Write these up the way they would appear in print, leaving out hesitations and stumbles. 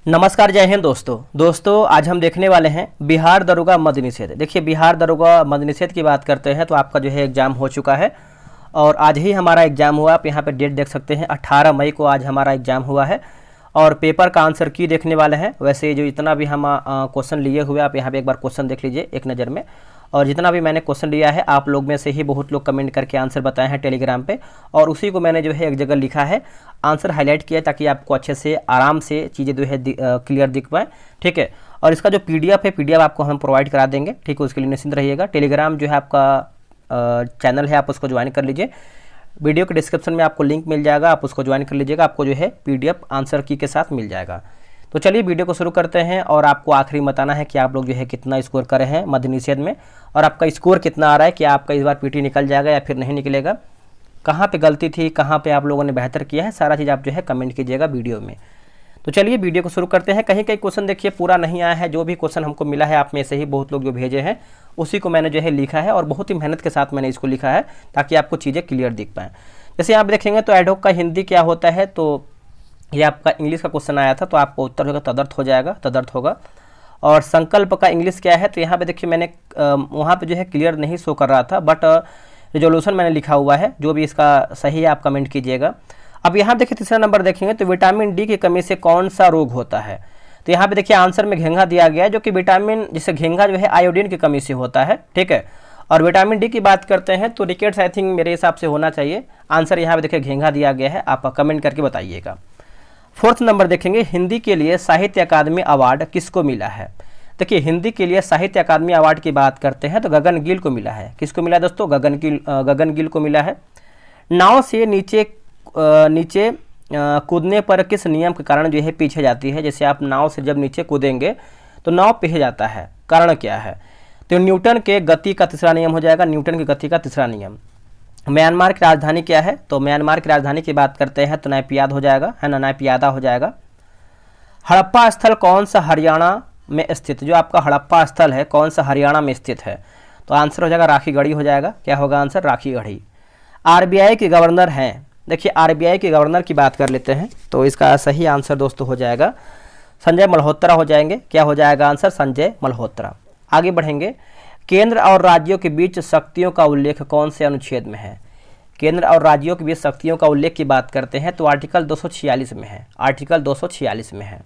नमस्कार, जय हिंद दोस्तों आज हम देखने वाले हैं बिहार दरोगा मद्य निषेध। देखिए, बिहार दरोगा मद्य निषेध की बात करते हैं तो आपका जो है एग्ज़ाम हो चुका है और आज ही हमारा एग्ज़ाम हुआ। आप यहाँ पे डेट देख सकते हैं, 18 मई को आज हमारा एग्ज़ाम हुआ है और पेपर का आंसर की देखने वाले हैं। वैसे जो इतना भी हम क्वेश्चन लिए हुए, आप यहाँ पे एक बार क्वेश्चन देख लीजिए एक नज़र में। और जितना भी मैंने क्वेश्चन लिया है, आप लोग में से ही बहुत लोग कमेंट करके आंसर बताए हैं टेलीग्राम पे, और उसी को मैंने जो है एक जगह लिखा है, आंसर हाईलाइट किया ताकि आपको अच्छे से आराम से चीज़ें जो है क्लियर दिख पाए। ठीक है, और इसका जो पीडीएफ है, पीडीएफ आपको हम प्रोवाइड करा देंगे। ठीक है, उसके लिए निश्चिंत रहिएगा। टेलीग्राम जो है आपका चैनल है, आप उसको ज्वाइन कर लीजिए। वीडियो के डिस्क्रिप्शन में आपको लिंक मिल जाएगा, आप उसको ज्वाइन कर लीजिएगा। आपको जो है पीडीएफ आंसर की के साथ मिल जाएगा। तो चलिए वीडियो को शुरू करते हैं और आपको आखिरी में बताना है कि आप लोग जो है कितना स्कोर करे हैं मद्य निषेध में, और आपका स्कोर कितना आ रहा है, कि आपका इस बार पीटी निकल जाएगा या फिर नहीं निकलेगा, कहाँ पे गलती थी, कहाँ पे आप लोगों ने बेहतर किया है, सारा चीज़ आप जो है कमेंट कीजिएगा वीडियो में। तो चलिए वीडियो को शुरू करते हैं। कहीं कहीं क्वेश्चन देखिए पूरा नहीं आया है, जो भी क्वेश्चन हमको मिला है आप में से ही बहुत लोग जो भेजे हैं उसी को मैंने जो है लिखा है, और बहुत ही मेहनत के साथ मैंने इसको लिखा है ताकि आपको चीज़ें क्लियर दिख पाएँ। जैसे आप देखेंगे तो एडहोक का हिंदी क्या होता है, तो ये आपका इंग्लिश का क्वेश्चन आया था, तो आपको उत्तर होगा तदर्थ हो जाएगा, तदर्थ होगा। और संकल्प का इंग्लिश क्या है, तो यहाँ पे देखिए मैंने वहाँ पे जो है क्लियर नहीं शो कर रहा था, बट रिजोल्यूशन मैंने लिखा हुआ है। जो भी इसका सही है आप कमेंट कीजिएगा। अब यहाँ देखिए तीसरा नंबर देखेंगे तो विटामिन डी की कमी से कौन सा रोग होता है, तो यहाँ पे देखिए आंसर में घेंघा दिया गया है, जो कि विटामिन, जिससे घेंघा जो है आयोडीन की कमी से होता है। ठीक है, और विटामिन डी की बात करते हैं तो रिकेट्स आई थिंक मेरे हिसाब से होना चाहिए। आंसर यहाँ पे देखिए घेंघा दिया गया है, आप कमेंट करके बताइएगा। फोर्थ नंबर देखेंगे, हिंदी के लिए साहित्य अकादमी अवार्ड किसको मिला है। देखिए, हिंदी के लिए साहित्य अकादमी अवार्ड की बात करते हैं तो गगन गिल को मिला है। किसको मिला है दोस्तों? गगन गिल को मिला है। नाव से नीचे कूदने पर किस नियम के कारण जो है पीछे जाती है। जैसे आप नाव से जब नीचे कूदेंगे तो नाव पीछे जाता है, कारण क्या है? तो न्यूटन के गति का तीसरा नियम हो जाएगा, न्यूटन की गति का तीसरा नियम। म्यांमार की राजधानी क्या है, तो म्यांमार की राजधानी की बात करते हैं तो नायपियाद हो जाएगा, है ना, नायपियादा हो जाएगा। हड़प्पा स्थल कौन सा हरियाणा में स्थित, जो आपका हड़प्पा स्थल है कौन सा हरियाणा में स्थित है, तो आंसर हो जाएगा राखीगढ़ी हो जाएगा। क्या होगा आंसर? राखीगढ़ी। आरबीआई के गवर्नर हैं, देखिए आरबीआई के गवर्नर की बात कर लेते हैं तो इसका सही आंसर दोस्तों हो जाएगा संजय मल्होत्रा हो जाएंगे। क्या हो जाएगा आंसर? संजय मल्होत्रा। आगे बढ़ेंगे, केंद्र और राज्यों के बीच शक्तियों का उल्लेख कौन से अनुच्छेद में है। केंद्र और राज्यों के बीच शक्तियों का उल्लेख की बात करते हैं तो आर्टिकल 246 में है, आर्टिकल 246 में है।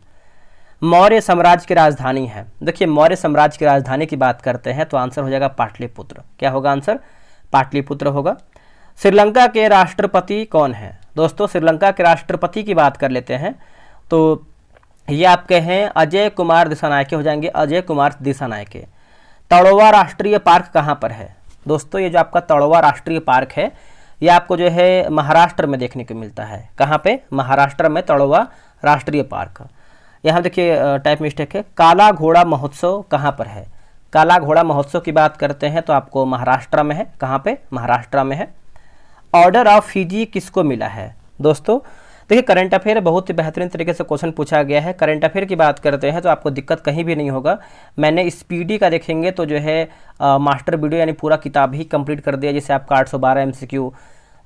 मौर्य साम्राज्य की राजधानी है, देखिए मौर्य साम्राज्य की राजधानी की बात करते हैं तो आंसर हो जाएगा पाटलिपुत्र। क्या होगा आंसर? पाटलिपुत्र होगा। श्रीलंका के राष्ट्रपति कौन है दोस्तों? श्रीलंका के राष्ट्रपति की बात कर लेते हैं तो ये आपके हैं अजय कुमार दिसानायके हो जाएंगे, अजय कुमार दिसानायके। तड़ोवा राष्ट्रीय पार्क कहाँ पर है दोस्तों? ये जो आपका तड़ोवा राष्ट्रीय पार्क है ये आपको जो है महाराष्ट्र में देखने को मिलता है। कहाँ पे? महाराष्ट्र में तड़ोवा राष्ट्रीय पार्क। यहाँ देखिए टाइप मिस्टेक है। काला घोड़ा महोत्सव कहाँ पर है? काला घोड़ा महोत्सव की बात करते हैं तो आपको महाराष्ट्र में है। कहाँ पे? महाराष्ट्र में है। ऑर्डर ऑफ फीजी किसको मिला है दोस्तों? देखिए करंट अफेयर बहुत ही बेहतरीन तरीके से क्वेश्चन पूछा गया है। करंट अफेयर की बात करते हैं तो आपको दिक्कत कहीं भी नहीं होगा। मैंने स्पीडी का देखेंगे तो जो है मास्टर वीडियो यानी पूरा किताब ही कंप्लीट कर दिया, जैसे आपका 812 एमसीक्यू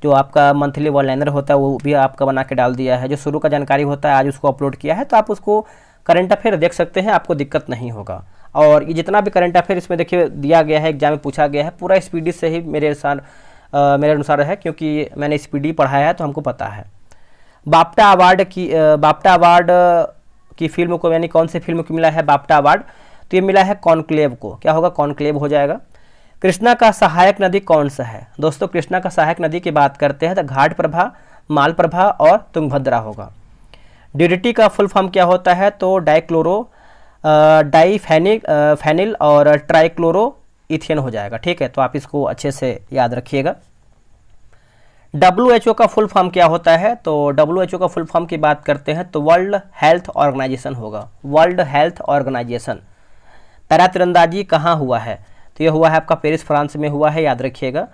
जो आपका मंथली वन लाइनर होता है वो भी आपका बना के डाल दिया है। जो शुरू का जानकारी होता है आज उसको अपलोड किया है, तो आप उसको करंट अफेयर देख सकते हैं, आपको दिक्कत नहीं होगा। और ये जितना भी करंट अफेयर इसमें देखिए दिया गया है, एग्जाम में पूछा गया है, पूरा स्पीडी से ही मेरे अनुसार है, क्योंकि मैंने स्पीडी पढ़ाया है तो हमको पता है। बाफ्टा अवार्ड की फिल्म को, यानी कौन सी फिल्म को मिला है बाफ्टा अवार्ड, तो ये मिला है कॉन्क्लेव को। क्या होगा? कॉन्क्लेव हो जाएगा। कृष्णा का सहायक नदी कौन सा है दोस्तों? कृष्णा का सहायक नदी की बात करते हैं तो घाटप्रभा, मालप्रभा और तुंगभद्रा होगा। डीडीटी का फुल फॉर्म क्या होता है? तो डाइफेनिल और ट्राइक्लोरो इथेन हो जाएगा। ठीक है, तो आप इसको अच्छे से याद रखिएगा। WHO का फुल फॉर्म क्या होता है? तो WHO का फुल फॉर्म की बात करते हैं तो वर्ल्ड हेल्थ ऑर्गेनाइजेशन होगा, वर्ल्ड हेल्थ ऑर्गेनाइजेशन। पैरा तीरंदाजी कहाँ हुआ है? तो ये हुआ है आपका पेरिस फ्रांस में हुआ है, याद रखिएगा।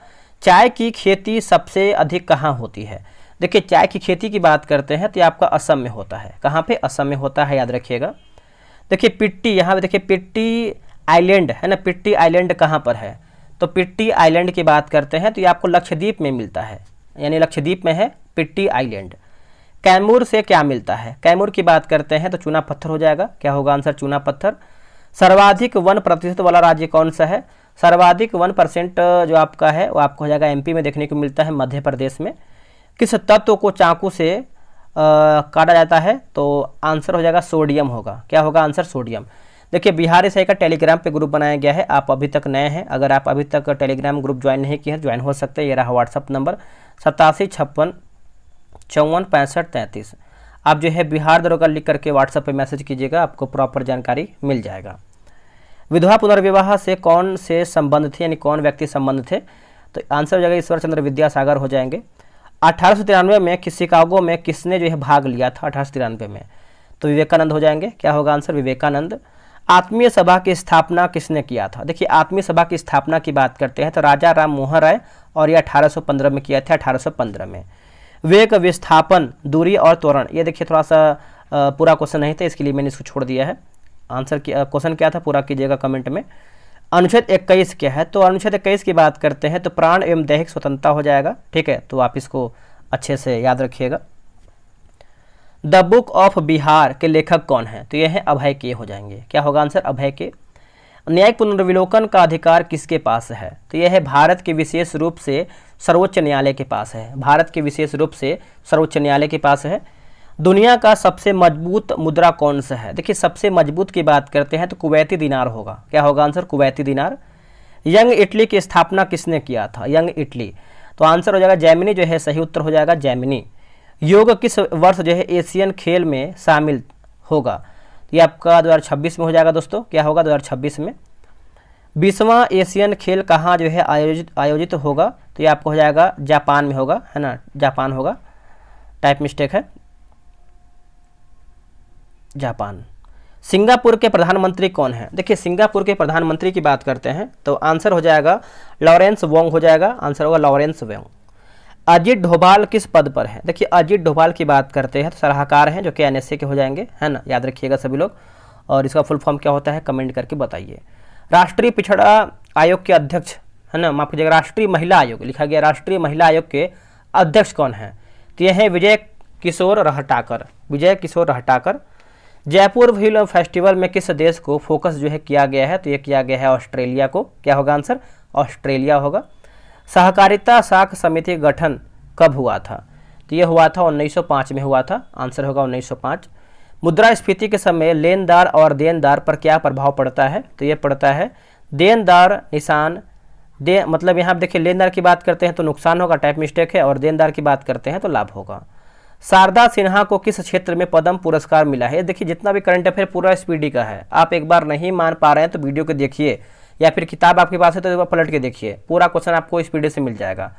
चाय की खेती सबसे अधिक कहाँ होती है? देखिए चाय की खेती की बात करते हैं तो ये आपका असम में होता है। कहाँ पे? असम में होता है, याद रखिएगा। देखिए पिट्टी, यहाँ पे देखिए पिट्टी आइलैंड है ना, पिट्टी आइलैंड कहाँ पर है? तो पिट्टी आइलैंड की बात करते हैं तो ये आपको लक्षद्वीप में मिलता है, यानी लक्षद्वीप में है पिट्टी आइलैंड। कैमूर से क्या मिलता है? कैमूर की बात करते हैं तो चूना पत्थर हो जाएगा। क्या होगा आंसर? चूना पत्थर। सर्वाधिक 1% वाला राज्य कौन सा है? सर्वाधिक 1% जो आपका है वो आपको हो जाएगा एमपी में देखने को मिलता है, मध्य प्रदेश में। किस तत्व को चाकू से काटा जाता है? तो आंसर हो जाएगा सोडियम होगा। क्या होगा आंसर? सोडियम। देखिए बिहार SI का टेलीग्राम पे ग्रुप बनाया गया है, आप अभी तक नए हैं, अगर आप अभी तक टेलीग्राम ग्रुप ज्वाइन नहीं किए हैं ज्वाइन हो सकते हैं। ये रहा व्हाट्सअप नंबर 8756546533। आप जो है बिहार दरोगा लिख करके व्हाट्सअप पे मैसेज कीजिएगा, आपको प्रॉपर जानकारी मिल जाएगा। विधवा पुनर्विवाह से कौन से संबंध थे, यानी कौन व्यक्ति संबंध थे? तो आंसर हो जाएगा ईश्वर चंद्र विद्यासागर हो जाएंगे। 1893 में शिकागो में किसने जो है भाग लिया था? 1893 में तो विवेकानंद हो जाएंगे। क्या होगा आंसर? विवेकानंद। आत्मीय सभा की स्थापना किसने किया था? देखिए आत्मीय सभा की स्थापना की बात करते हैं तो राजा राम मोहन राय, और ये 1815 में किया था, 1815 में। वेग विस्थापन, दूरी और त्वरण, ये देखिए थोड़ा सा पूरा क्वेश्चन नहीं था, इसके लिए मैंने इसको छोड़ दिया है। आंसर क्वेश्चन क्या था पूरा कीजिएगा कमेंट में। अनुच्छेद 21 क्या है? तो अनुच्छेद 21 की बात करते हैं तो प्राण एवं दैहिक स्वतंत्रता हो जाएगा। ठीक है, तो आप इसको अच्छे से याद रखिएगा। द बुक ऑफ बिहार के लेखक कौन है? तो ये है अभय के हो जाएंगे। क्या होगा आंसर? अभय के। न्यायिक पुनर्विलोकन का अधिकार किसके पास है? तो यह है भारत के विशेष रूप से सर्वोच्च न्यायालय के पास है। भारत के विशेष रूप से सर्वोच्च न्यायालय के पास है। दुनिया का सबसे मजबूत मुद्रा कौन सा है? देखिए सबसे मजबूत की बात करते हैं तो कुवैती दिनार होगा। क्या होगा आंसर? कुवैती दिनार। यंग इटली की स्थापना किसने किया था? यंग इटली, तो आंसर हो जाएगा जैमिनी जो है सही उत्तर हो जाएगा, जैमिनी। योग किस वर्ष जो है एशियन खेल में शामिल होगा? ये आपका 2026 में हो जाएगा दोस्तों। क्या होगा? 2026 में। 20वां एशियन खेल कहाँ जो है आयोजित होगा? तो ये आपको हो जाएगा जापान में होगा, है ना, जापान होगा, टाइप मिस्टेक है, जापान। सिंगापुर के प्रधानमंत्री कौन है? देखिए सिंगापुर के प्रधानमंत्री की बात करते हैं तो आंसर हो जाएगा लॉरेंस वोंग हो जाएगा, आंसर होगा लॉरेंस वोंग। अजीत डोभाल किस पद पर है? देखिए अजीत डोभाल की बात करते हैं तो सलाहकार हैं जो कि NSA के हो जाएंगे, है ना, याद रखिएगा सभी लोग। और इसका फुल फॉर्म क्या होता है कमेंट करके बताइए। राष्ट्रीय पिछड़ा आयोग के अध्यक्ष, है ना, माफ कीजिएगा, राष्ट्रीय महिला आयोग लिखा गया, राष्ट्रीय महिला आयोग के अध्यक्ष कौन है? तो यह है विजय किशोर रहटाकर, विजय किशोर रहटाकर। जयपुर फिल्म फेस्टिवल में किस देश को फोकस जो है किया गया है? तो ये किया गया है ऑस्ट्रेलिया को। क्या होगा आंसर? ऑस्ट्रेलिया होगा। सहकारिता साख समिति गठन कब हुआ था? तो ये हुआ था 1905 में हुआ था, आंसर होगा 1905। मुद्रास्फीति के समय लेनदार और देनदार पर क्या प्रभाव पड़ता है? तो ये पड़ता है देनदार निशान दे, मतलब यहाँ देखिए लेनदार की बात करते हैं तो नुकसान होगा, टाइप मिस्टेक है, और देनदार की बात करते हैं तो लाभ होगा। शारदा सिन्हा को किस क्षेत्र में पद्म पुरस्कार मिला है? देखिए जितना भी करंट अफेयर पूरा स्पीडी का है, आप एक बार नहीं मान पा रहे हैं तो वीडियो को देखिए, या फिर किताब आपके पास है तो एक बार पलट के देखिए, पूरा क्वेश्चन आपको स्पीडी से मिल जाएगा।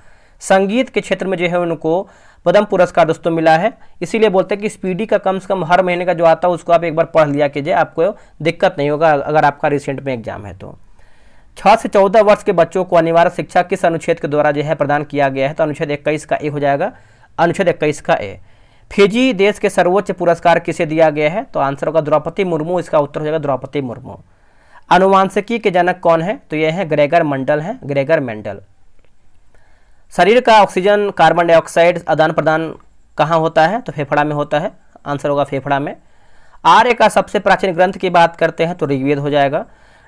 संगीत के क्षेत्र में जो है उनको पद्म पुरस्कार दोस्तों मिला है, इसीलिए बोलते हैं कि स्पीडी का कम से कम हर महीने का जो आता है उसको आप एक बार पढ़ लिया कीजिए, आपको दिक्कत नहीं होगा अगर आपका रिसेंट में एग्जाम है तो। 6 से 14 वर्ष के बच्चों को अनिवार्य शिक्षा किस अनुच्छेद के द्वारा जो है प्रदान किया गया है? तो अनुच्छेद 21 का ए हो जाएगा, अनुच्छेद 21 का ए। फिजी देश के सर्वोच्च पुरस्कार किसे दिया गया है? तो आंसर होगा द्रौपदी मुर्मू, इसका उत्तर हो जाएगा द्रौपदी मुर्मू। अनुवांशिकी के जनक कौन है? तो यह है ग्रेगर मेंडल है, ग्रेगर मेंडल। शरीर का ऑक्सीजन कार्बन डाइऑक्साइड आदान प्रदान कहाँ होता है? तो फेफड़ा में होता है, आंसर होगा फेफड़ा में। आर्य का सबसे प्राचीन ग्रंथ की बात करते हैं तो ऋग्वेद हो जाएगा।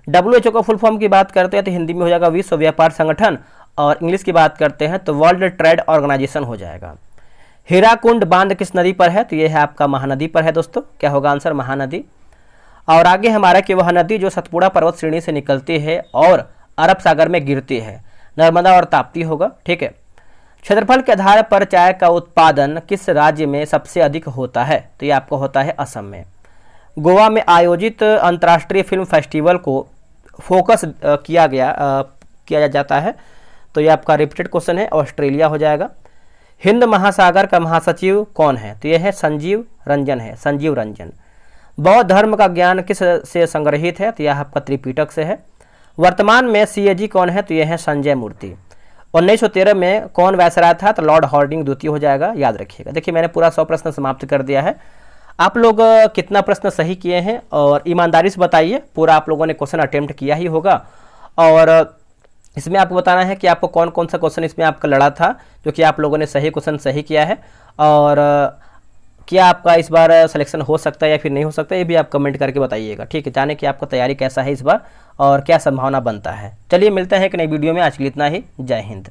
WHO का फुल फॉर्म की बात करते हैं तो हिंदी में हो जाएगा विश्व व्यापार संगठन, और इंग्लिश की बात करते हैं तो वर्ल्ड ट्रेड ऑर्गेनाइजेशन हो जाएगा। हीराकुंड बांध किस नदी पर है? तो यह है आपका महानदी पर है दोस्तों। क्या होगा आंसर? महानदी। और आगे हमारा कि वह नदी जो सतपुड़ा पर्वत श्रेणी से निकलती है और अरब सागर में गिरती है, नर्मदा और ताप्ती होगा। ठीक है। क्षेत्रफल के आधार पर चाय का उत्पादन किस राज्य में सबसे अधिक होता है? तो ये आपको होता है असम में। गोवा में आयोजित अंतर्राष्ट्रीय फिल्म फेस्टिवल को फोकस किया जाता है, तो ये आपका रिपीटेड क्वेश्चन है, ऑस्ट्रेलिया हो जाएगा। हिंद महासागर का महासचिव कौन है? तो यह है संजीव रंजन है, संजीव रंजन। बौद्ध धर्म का ज्ञान किस से संग्रहित है? तो यह आपका त्रिपिटक से है। वर्तमान में CAG कौन है? तो यह है संजय मूर्ति। 1913 में कौन वायसराय था? तो लॉर्ड हार्डिंग द्वितीय हो जाएगा, याद रखिएगा। देखिए मैंने पूरा 100 प्रश्न समाप्त कर दिया है। आप लोग कितना प्रश्न सही किए हैं और ईमानदारी से बताइए, पूरा आप लोगों ने क्वेश्चन अटेम्प्ट किया ही होगा, और इसमें आपको बताना है कि आपको कौन कौन सा क्वेश्चन इसमें आपका लड़ा था जो कि आप लोगों ने सही क्वेश्चन सही किया है। और क्या आपका इस बार सिलेक्शन हो सकता है या फिर नहीं हो सकता, ये भी आप कमेंट करके बताइएगा। ठीक है, जाने कि आपका तैयारी कैसा है इस बार और क्या संभावना बनता है। चलिए मिलते हैं एक नई वीडियो में, आज के लिए इतना ही। जय हिंद।